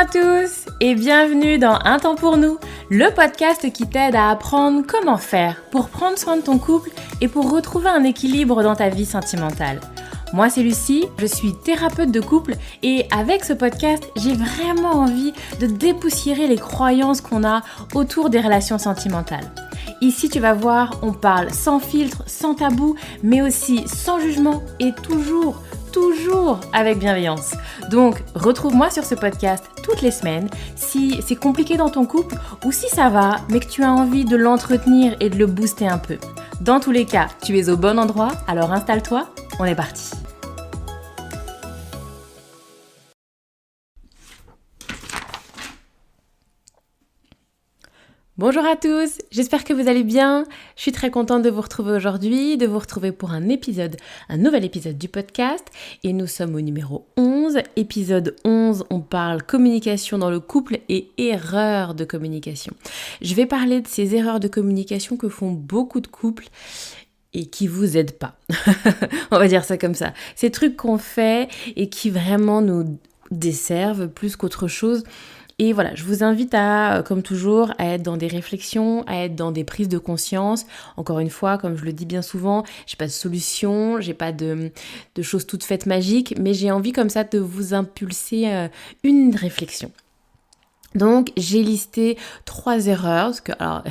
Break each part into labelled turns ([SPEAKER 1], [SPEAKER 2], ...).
[SPEAKER 1] à tous et bienvenue dans Un temps pour nous, le podcast qui t'aide à apprendre comment faire pour prendre soin de ton couple et pour retrouver un équilibre dans ta vie sentimentale. Moi c'est Lucie, je suis thérapeute de couple et avec ce podcast, j'ai vraiment envie de dépoussiérer les croyances qu'on a autour des relations sentimentales. Ici tu vas voir, on parle sans filtre, sans tabou, mais aussi sans jugement et toujours avec bienveillance. Donc, retrouve-moi sur ce podcast toutes les semaines si c'est compliqué dans ton couple ou si ça va, mais que tu as envie de l'entretenir et de le booster un peu. Dans tous les cas, tu es au bon endroit, alors installe-toi, on est parti. Bonjour à tous, j'espère que vous allez bien. Je suis très contente de vous retrouver aujourd'hui, de vous retrouver pour un nouvel épisode du podcast. Et nous sommes au numéro 11. Épisode 11, on parle communication dans le couple et erreurs de communication. Je vais parler de ces erreurs de communication que font beaucoup de couples et qui vous aident pas. On va dire ça comme ça. Ces trucs qu'on fait et qui vraiment nous desservent plus qu'autre chose. Et voilà, je vous invite à, comme toujours, à être dans des réflexions, à être dans des prises de conscience. Encore une fois, comme je le dis bien souvent, j'ai pas de solution, j'ai pas de choses toutes faites magiques, mais j'ai envie comme ça de vous impulser une réflexion. Donc, j'ai listé 3 erreurs, parce que, alors,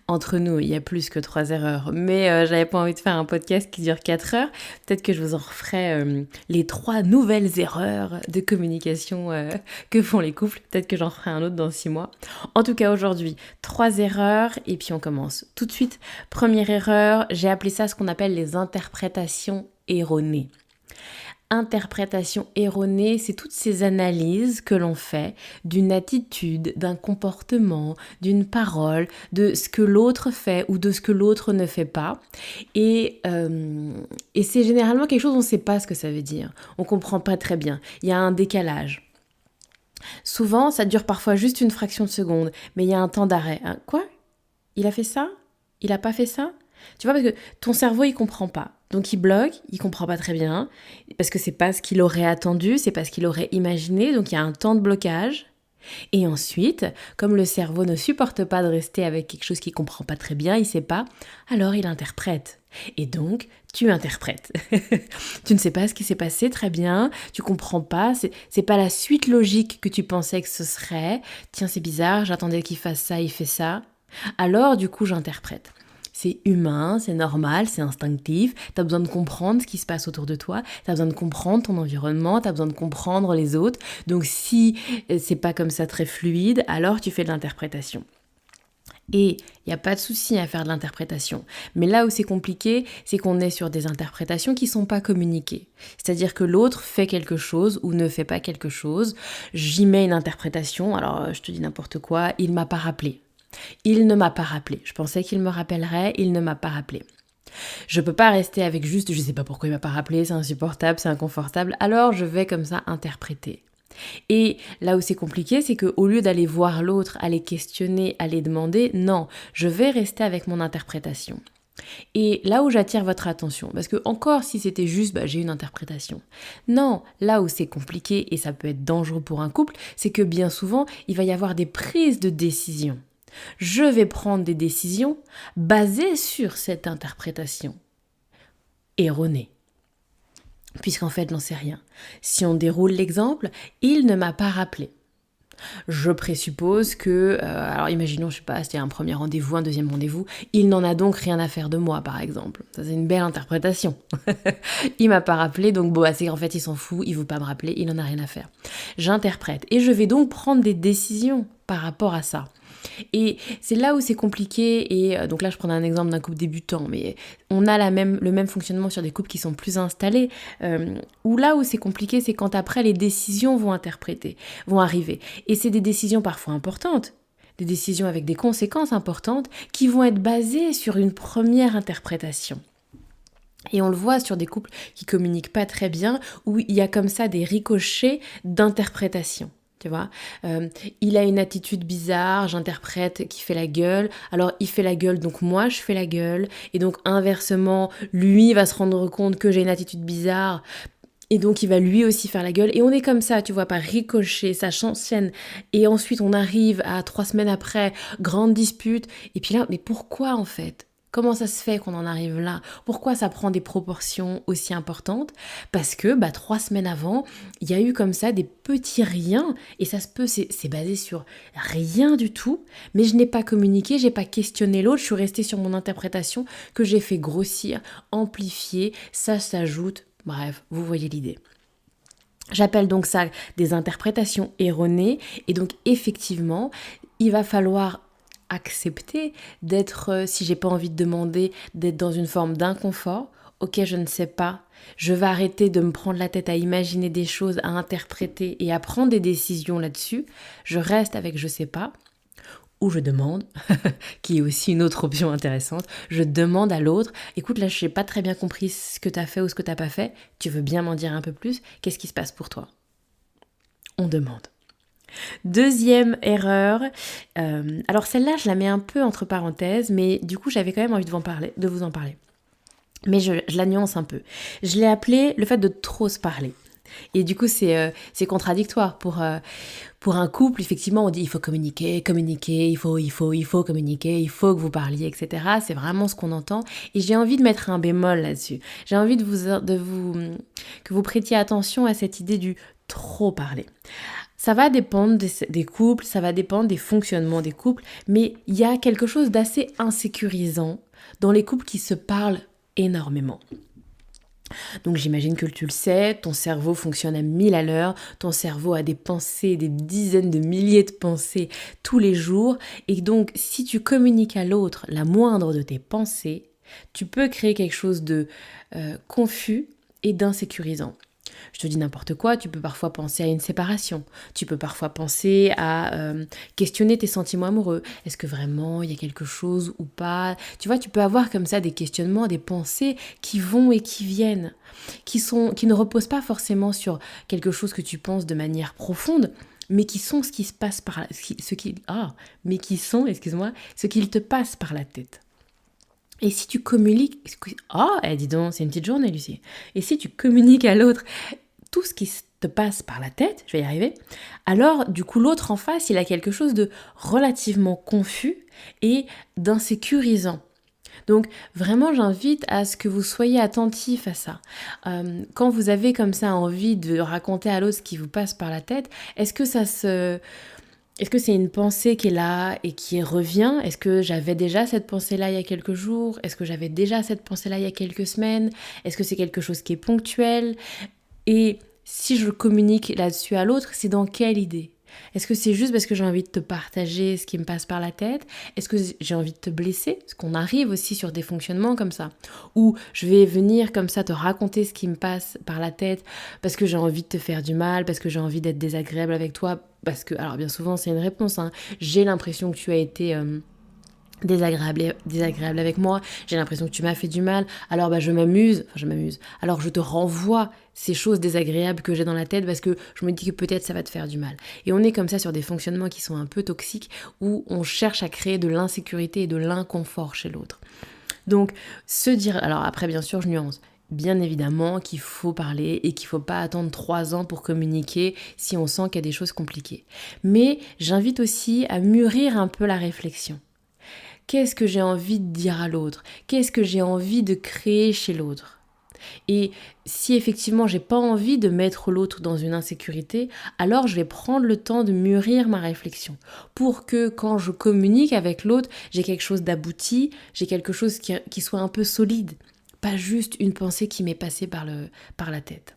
[SPEAKER 1] entre nous, il y a plus que 3 erreurs, mais j'avais pas envie de faire un podcast qui dure 4 heures. Peut-être que je vous en referai les 3 nouvelles erreurs de communication que font les couples. Peut-être que j'en ferai un autre dans 6 mois. En tout cas, aujourd'hui, 3 erreurs, et puis on commence tout de suite. Première erreur, j'ai appelé ça ce qu'on appelle les interprétations erronées. Interprétation erronée, c'est toutes ces analyses que l'on fait d'une attitude, d'un comportement, d'une parole, de ce que l'autre fait ou de ce que l'autre ne fait pas. Et c'est généralement quelque chose, on ne sait pas ce que ça veut dire. On ne comprend pas très bien. Il y a un décalage. Souvent, ça dure parfois juste une fraction de seconde, mais il y a un temps d'arrêt. Hein, quoi ? Il a fait ça ? Il n'a pas fait ça ? Tu vois, parce que ton cerveau, il comprend pas. Donc, il bloque, il comprend pas très bien, parce que c'est pas ce qu'il aurait attendu, c'est pas ce qu'il aurait imaginé, donc il y a un temps de blocage. Et ensuite, comme le cerveau ne supporte pas de rester avec quelque chose qu'il comprend pas très bien, il sait pas, alors il interprète. Et donc, tu interprètes. Tu ne sais pas ce qui s'est passé très bien, tu comprends pas, c'est pas la suite logique que tu pensais que ce serait. Tiens, c'est bizarre, j'attendais qu'il fasse ça, il fait ça. Alors, du coup, j'interprète. C'est humain, c'est normal, c'est instinctif, t'as besoin de comprendre ce qui se passe autour de toi, t'as besoin de comprendre ton environnement, t'as besoin de comprendre les autres. Donc si c'est pas comme ça très fluide, alors tu fais de l'interprétation. Et il n'y a pas de souci à faire de l'interprétation. Mais là où c'est compliqué, c'est qu'on est sur des interprétations qui ne sont pas communiquées. C'est-à-dire que l'autre fait quelque chose ou ne fait pas quelque chose. J'y mets une interprétation, alors je te dis n'importe quoi, il ne m'a pas rappelé. Il ne m'a pas rappelé. Je pensais qu'il me rappellerait, il ne m'a pas rappelé. Je peux pas rester avec juste, je sais pas pourquoi il m'a pas rappelé, c'est insupportable, c'est inconfortable, alors je vais comme ça interpréter. Et là où c'est compliqué, c'est qu'au lieu d'aller voir l'autre, aller questionner, aller demander, non, je vais rester avec mon interprétation. Et là où j'attire votre attention, parce que encore si c'était juste, j'ai une interprétation. Non, là où c'est compliqué et ça peut être dangereux pour un couple, c'est que bien souvent, il va y avoir des prises de décision. Je vais prendre des décisions basées sur cette interprétation erronée. Puisqu'en fait, j'en sais rien. Si on déroule l'exemple, il ne m'a pas rappelé. Je présuppose que, alors imaginons, je sais pas, c'était un premier rendez-vous, un deuxième rendez-vous, il n'en a donc rien à faire de moi, par exemple. Ça, c'est une belle interprétation. Il m'a pas rappelé, donc c'est qu'en fait, il s'en fout, il veut pas me rappeler, il n'en a rien à faire. J'interprète et je vais donc prendre des décisions par rapport à ça. Et c'est là où c'est compliqué, et donc là je prends un exemple d'un couple débutant, mais on a le même fonctionnement sur des couples qui sont plus installés, où là où c'est compliqué, c'est quand après les décisions vont arriver. Et c'est des décisions parfois importantes, des décisions avec des conséquences importantes, qui vont être basées sur une première interprétation. Et on le voit sur des couples qui communiquent pas très bien, où il y a comme ça des ricochets d'interprétation. Tu vois, il a une attitude bizarre, j'interprète qu'il fait la gueule, alors il fait la gueule, donc moi je fais la gueule, et donc inversement, lui va se rendre compte que j'ai une attitude bizarre, Et donc, il va lui aussi faire la gueule. Et on est comme ça, tu vois, par ricochet, ça s'enchaîne. Et ensuite, on arrive à 3 semaines après, grande dispute. Et puis là, mais pourquoi en fait? Comment ça se fait qu'on en arrive là? Pourquoi ça prend des proportions aussi importantes? Parce que 3 semaines avant, il y a eu comme ça des petits riens. Et ça se peut, c'est basé sur rien du tout. Mais je n'ai pas communiqué, j'ai pas questionné l'autre. Je suis restée sur mon interprétation que j'ai fait grossir, amplifier. Ça s'ajoute. Bref, vous voyez l'idée. J'appelle donc ça des interprétations erronées et donc effectivement, il va falloir accepter d'être, si j'ai pas envie de demander, d'être dans une forme d'inconfort. Ok, je ne sais pas. Je vais arrêter de me prendre la tête à imaginer des choses, à interpréter et à prendre des décisions là-dessus. Je reste avec je sais pas. Ou je demande, qui est aussi une autre option intéressante, je demande à l'autre, écoute là je n'ai pas très bien compris ce que tu as fait ou ce que tu n'as pas fait, tu veux bien m'en dire un peu plus, qu'est-ce qui se passe pour toi? On demande. Deuxième erreur, alors celle-là je la mets un peu entre parenthèses, mais du coup j'avais quand même envie de vous en parler. Mais je la nuance un peu. Je l'ai appelée le fait de trop se parler. Et du coup, c'est contradictoire. Pour un couple, effectivement, on dit il faut communiquer, il faut communiquer, il faut que vous parliez, etc. C'est vraiment ce qu'on entend. Et j'ai envie de mettre un bémol là-dessus. J'ai envie que vous prêtiez attention à cette idée du trop parler. Ça va dépendre des couples, ça va dépendre des fonctionnements des couples, mais il y a quelque chose d'assez insécurisant dans les couples qui se parlent énormément. Donc j'imagine que tu le sais, ton cerveau fonctionne à 1000 à l'heure, ton cerveau a des pensées, des dizaines de milliers de pensées tous les jours, et donc si tu communiques à l'autre la moindre de tes pensées, tu peux créer quelque chose de confus et d'insécurisant. Je te dis n'importe quoi, tu peux parfois penser à une séparation, tu peux parfois penser à questionner tes sentiments amoureux. Est-ce que vraiment il y a quelque chose ou pas? Tu vois, tu peux avoir comme ça des questionnements, des pensées qui vont et qui viennent, qui ne reposent pas forcément sur quelque chose que tu penses de manière profonde, mais qui sont ce qui se passe ce qu'il te passe par la tête. Et si tu communiques... dis donc, c'est une petite journée, Lucie. Et si tu communiques à l'autre tout ce qui te passe par la tête, je vais y arriver, alors du coup l'autre en face, il a quelque chose de relativement confus et d'insécurisant. Donc vraiment, j'invite à ce que vous soyez attentifs à ça. Quand vous avez comme ça envie de raconter à l'autre ce qui vous passe par la tête, est-ce que c'est une pensée qui est là et qui revient? Est-ce que j'avais déjà cette pensée-là il y a quelques jours? Est-ce que j'avais déjà cette pensée-là il y a quelques semaines? Est-ce que c'est quelque chose qui est ponctuel? Et si je communique là-dessus à l'autre, c'est dans quelle idée? Est-ce que c'est juste parce que j'ai envie de te partager ce qui me passe par la tête? Est-ce que j'ai envie de te blesser? Parce qu'on arrive aussi sur des fonctionnements comme ça. Ou je vais venir comme ça te raconter ce qui me passe par la tête parce que j'ai envie de te faire du mal, parce que j'ai envie d'être désagréable avec toi. Parce que, alors bien souvent c'est une réponse, hein. J'ai l'impression que tu as été... désagréable avec moi, j'ai l'impression que tu m'as fait du mal, alors je m'amuse, alors je te renvoie ces choses désagréables que j'ai dans la tête parce que je me dis que peut-être ça va te faire du mal. Et on est comme ça sur des fonctionnements qui sont un peu toxiques où on cherche à créer de l'insécurité et de l'inconfort chez l'autre. Donc se dire, alors après bien sûr je nuance, bien évidemment qu'il faut parler et qu'il ne faut pas attendre 3 ans pour communiquer si on sent qu'il y a des choses compliquées. Mais j'invite aussi à mûrir un peu la réflexion. Qu'est-ce que j'ai envie de dire à l'autre? Qu'est-ce que j'ai envie de créer chez l'autre? Et si effectivement j'ai pas envie de mettre l'autre dans une insécurité, alors je vais prendre le temps de mûrir ma réflexion pour que quand je communique avec l'autre, j'ai quelque chose d'abouti, j'ai quelque chose qui soit un peu solide, pas juste une pensée qui m'est passée par la tête.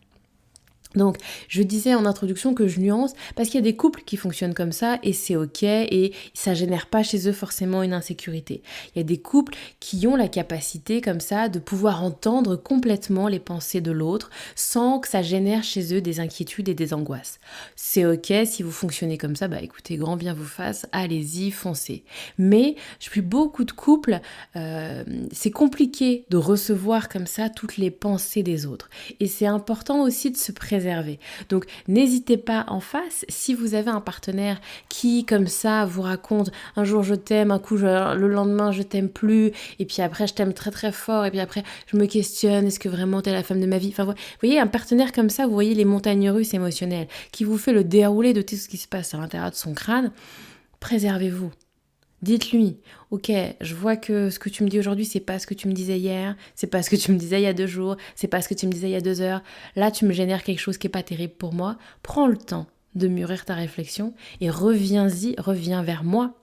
[SPEAKER 1] Donc, je disais en introduction que je nuance parce qu'il y a des couples qui fonctionnent comme ça et c'est ok et ça génère pas chez eux forcément une insécurité. Il y a des couples qui ont la capacité comme ça de pouvoir entendre complètement les pensées de l'autre sans que ça génère chez eux des inquiétudes et des angoisses. C'est ok si vous fonctionnez comme ça, écoutez, grand bien vous fasse, allez-y, foncez. Mais je suis beaucoup de couples, c'est compliqué de recevoir comme ça toutes les pensées des autres. Et c'est important aussi de se préserver préserver. Donc n'hésitez pas en face, si vous avez un partenaire qui comme ça vous raconte un jour je t'aime, un coup le lendemain je t'aime plus, et puis après je t'aime très très fort, et puis après je me questionne, est-ce que vraiment t'es la femme de ma vie? Enfin, vous voyez, un partenaire comme ça, vous voyez les montagnes russes émotionnelles, qui vous fait le déroulé de tout ce qui se passe à l'intérieur de son crâne. Préservez-vous. Dites-lui, ok, je vois que ce que tu me dis aujourd'hui, c'est pas ce que tu me disais hier, c'est pas ce que tu me disais il y a 2 jours, c'est pas ce que tu me disais il y a 2 heures. Là, tu me génères quelque chose qui est pas terrible pour moi. Prends le temps de mûrir ta réflexion et reviens vers moi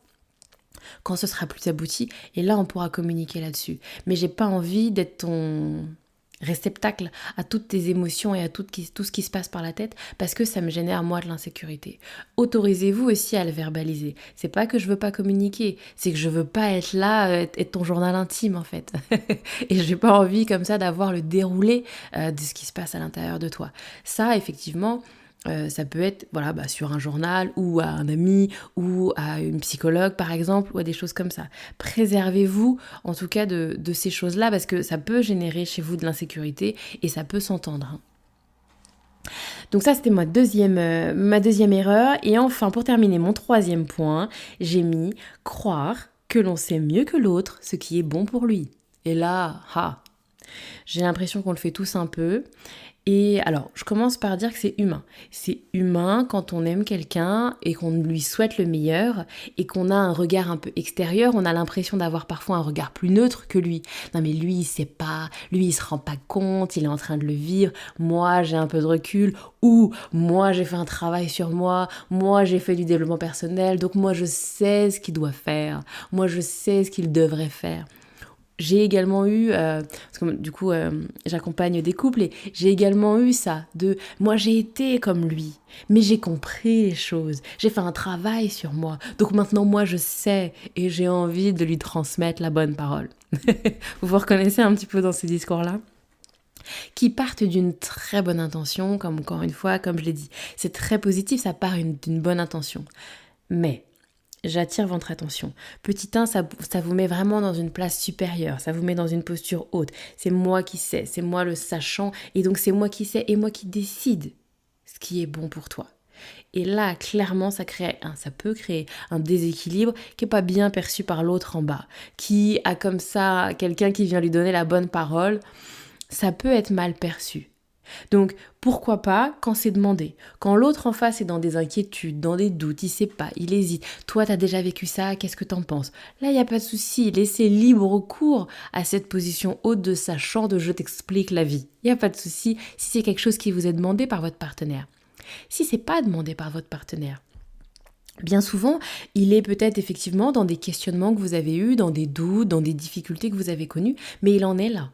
[SPEAKER 1] quand ce sera plus abouti. Et là, on pourra communiquer là-dessus. Mais j'ai pas envie d'être ton réceptacle à toutes tes émotions et à tout ce qui se passe par la tête, parce que ça me génère moi de l'insécurité. Autorisez-vous aussi à le verbaliser. C'est pas que je veux pas communiquer, c'est que je veux pas être là, être ton journal intime en fait. Et j'ai pas envie comme ça d'avoir le déroulé de ce qui se passe à l'intérieur de toi. Ça, effectivement, ça peut être sur un journal ou à un ami ou à une psychologue par exemple, ou à des choses comme ça. Préservez-vous en tout cas de ces choses-là, parce que ça peut générer chez vous de l'insécurité et ça peut s'entendre. Donc ça, c'était ma deuxième erreur. Et enfin, pour terminer, mon 3e point, j'ai mis croire que l'on sait mieux que l'autre ce qui est bon pour lui. Et là, j'ai l'impression qu'on le fait tous un peu. Et alors, je commence par dire que c'est humain. C'est humain quand on aime quelqu'un et qu'on lui souhaite le meilleur et qu'on a un regard un peu extérieur, on a l'impression d'avoir parfois un regard plus neutre que lui. Non mais lui, il sait pas, lui, il se rend pas compte, il est en train de le vivre, moi, j'ai un peu de recul, ou moi, j'ai fait un travail sur moi, j'ai fait du développement personnel, donc moi, je sais ce qu'il doit faire, moi, je sais ce qu'il devrait faire. J'ai également eu, parce que du coup j'accompagne des couples, et j'ai également eu ça, moi j'ai été comme lui, mais j'ai compris les choses, j'ai fait un travail sur moi, donc maintenant moi je sais et j'ai envie de lui transmettre la bonne parole. Vous reconnaissez un petit peu dans ces discours-là ? Qui partent d'une très bonne intention, encore une fois, comme je l'ai dit, c'est très positif, ça part d'une bonne intention. Mais j'attire votre attention. Petit 1, ça vous met vraiment dans une place supérieure, ça vous met dans une posture haute. C'est moi qui sais, c'est moi le sachant, et donc c'est moi qui sais et moi qui décide ce qui est bon pour toi. Et là, clairement, ça peut créer un déséquilibre qui n'est pas bien perçu par l'autre en bas, qui a comme ça quelqu'un qui vient lui donner la bonne parole. Ça peut être mal perçu. Donc, pourquoi pas quand c'est demandé. Quand l'autre en face est dans des inquiétudes, dans des doutes, il sait pas, il hésite. Toi, t'as déjà vécu ça, qu'est-ce que t'en penses ? Là, il n'y a pas de souci, laissez libre cours à cette position haute de sachant, de je t'explique la vie. Il n'y a pas de souci si c'est quelque chose qui vous est demandé par votre partenaire. Si c'est pas demandé par votre partenaire, bien souvent, il est peut-être effectivement dans des questionnements que vous avez eus, dans des doutes, dans des difficultés que vous avez connues, mais il en est là.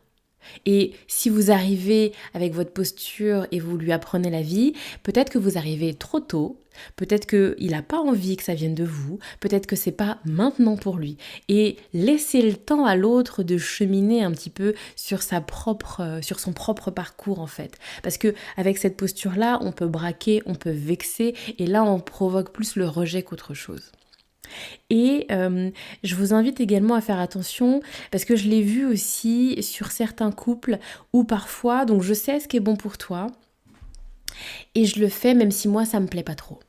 [SPEAKER 1] Et si vous arrivez avec votre posture et vous lui apprenez la vie, peut-être que vous arrivez trop tôt, peut-être qu'il n'a pas envie que ça vienne de vous, peut-être que c'est pas maintenant pour lui. Et laissez le temps à l'autre de cheminer un petit peu sur son propre parcours en fait. Parce que avec cette posture-là, on peut braquer, on peut vexer, et là on provoque plus le rejet qu'autre chose. Et je vous invite également à faire attention, parce que je l'ai vu aussi sur certains couples où parfois, donc je sais ce qui est bon pour toi et je le fais même si moi ça me plaît pas trop.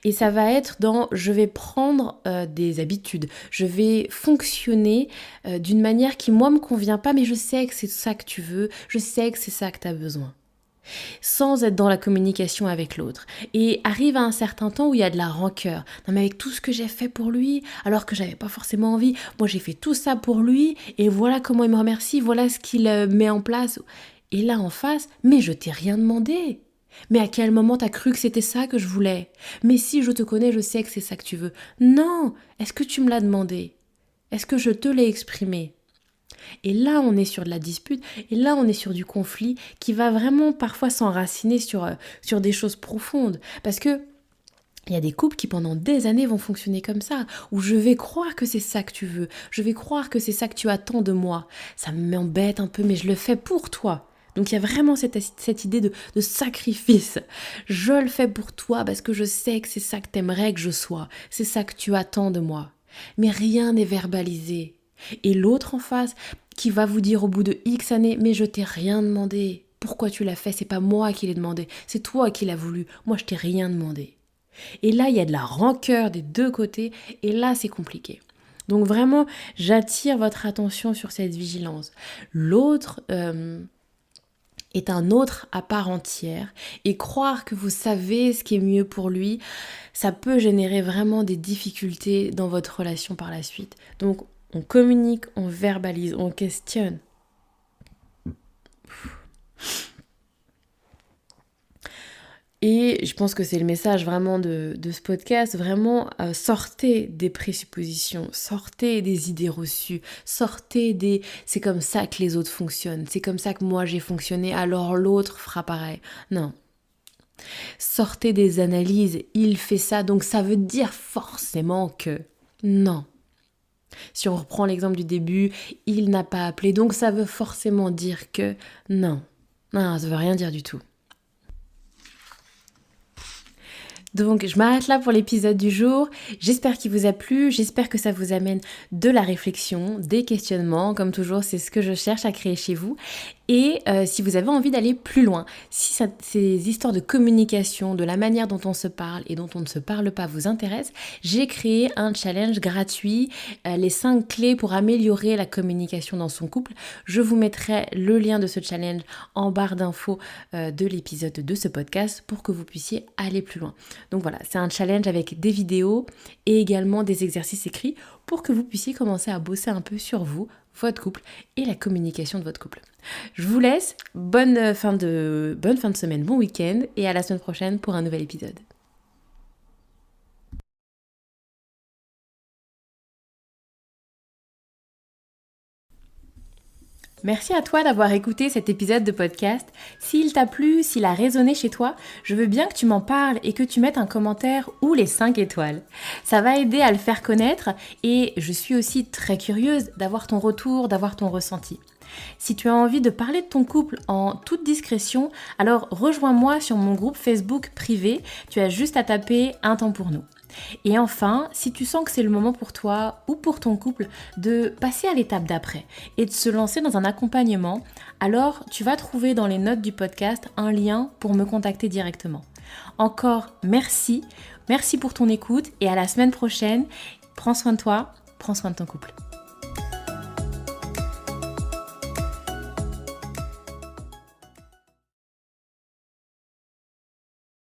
[SPEAKER 1] Et ça va être je vais prendre des habitudes, je vais fonctionner d'une manière qui moi me convient pas, mais je sais que c'est ça que tu veux, je sais que c'est ça que tu as besoin. Sans être dans la communication avec l'autre. Et arrive à un certain temps où il y a de la rancœur. Non mais avec tout ce que j'ai fait pour lui, alors que j'avais pas forcément envie, moi j'ai fait tout ça pour lui, et voilà comment il me remercie, voilà ce qu'il met en place. Et là en face, mais je t'ai rien demandé. Mais à quel moment t'as cru que c'était ça que je voulais ? Mais si je te connais, je sais que c'est ça que tu veux. Non, est-ce que tu me l'as demandé ? Est-ce que je te l'ai exprimé ? Et là, on est sur de la dispute, et là, on est sur du conflit qui va vraiment parfois s'enraciner sur des choses profondes. Parce que il y a des couples qui pendant des années vont fonctionner comme ça, où je vais croire que c'est ça que tu veux, je vais croire que c'est ça que tu attends de moi. Ça m'embête un peu, mais je le fais pour toi. Donc il y a vraiment cette idée de sacrifice. Je le fais pour toi parce que je sais que c'est ça que t'aimerais que je sois, c'est ça que tu attends de moi. Mais rien n'est verbalisé. Et l'autre en face qui va vous dire au bout de X années « mais je t'ai rien demandé ». Pourquoi tu l'as fait? C'est pas moi qui l'ai demandé, c'est toi qui l'as voulu. Moi, je t'ai rien demandé. Et là, il y a de la rancœur des deux côtés, et là, c'est compliqué. Donc vraiment, j'attire votre attention sur cette vigilance. L'autre est un autre à part entière, et croire que vous savez ce qui est mieux pour lui, ça peut générer vraiment des difficultés dans votre relation par la suite. Donc, on communique, on verbalise, on questionne. Et je pense que c'est le message vraiment de ce podcast, vraiment sortez des présuppositions, sortez des idées reçues, sortez des c'est comme ça que les autres fonctionnent, c'est comme ça que moi j'ai fonctionné, alors l'autre fera pareil. Non. Sortez des analyses, il fait ça, donc ça veut dire forcément que... Non. Si on reprend l'exemple du début, il n'a pas appelé, donc ça veut forcément dire que... Non. Non, ça veut rien dire du tout. Donc je m'arrête là pour l'épisode du jour, j'espère qu'il vous a plu, j'espère que ça vous amène de la réflexion, des questionnements, comme toujours c'est ce que je cherche à créer chez vous. Et si vous avez envie d'aller plus loin, si ces histoires de communication, de la manière dont on se parle et dont on ne se parle pas vous intéressent, j'ai créé un challenge gratuit, les 5 clés pour améliorer la communication dans son couple. Je vous mettrai le lien de ce challenge en barre d'infos de l'épisode de ce podcast pour que vous puissiez aller plus loin. Donc voilà, c'est un challenge avec des vidéos et également des exercices écrits pour que vous puissiez commencer à bosser un peu sur vous, votre couple et la communication de votre couple. Je vous laisse, bonne fin de semaine, bon week-end et à la semaine prochaine pour un nouvel épisode. Merci à toi d'avoir écouté cet épisode de podcast. S'il t'a plu, s'il a résonné chez toi, je veux bien que tu m'en parles et que tu mettes un commentaire ou les 5 étoiles. Ça va aider à le faire connaître et je suis aussi très curieuse d'avoir ton retour, d'avoir ton ressenti. Si tu as envie de parler de ton couple en toute discrétion, alors rejoins-moi sur mon groupe Facebook privé. Tu as juste à taper Un temps pour nous. Et enfin, si tu sens que c'est le moment pour toi ou pour ton couple de passer à l'étape d'après et de se lancer dans un accompagnement, alors tu vas trouver dans les notes du podcast un lien pour me contacter directement. Encore merci pour ton écoute et à la semaine prochaine. Prends soin de toi, prends soin de ton couple.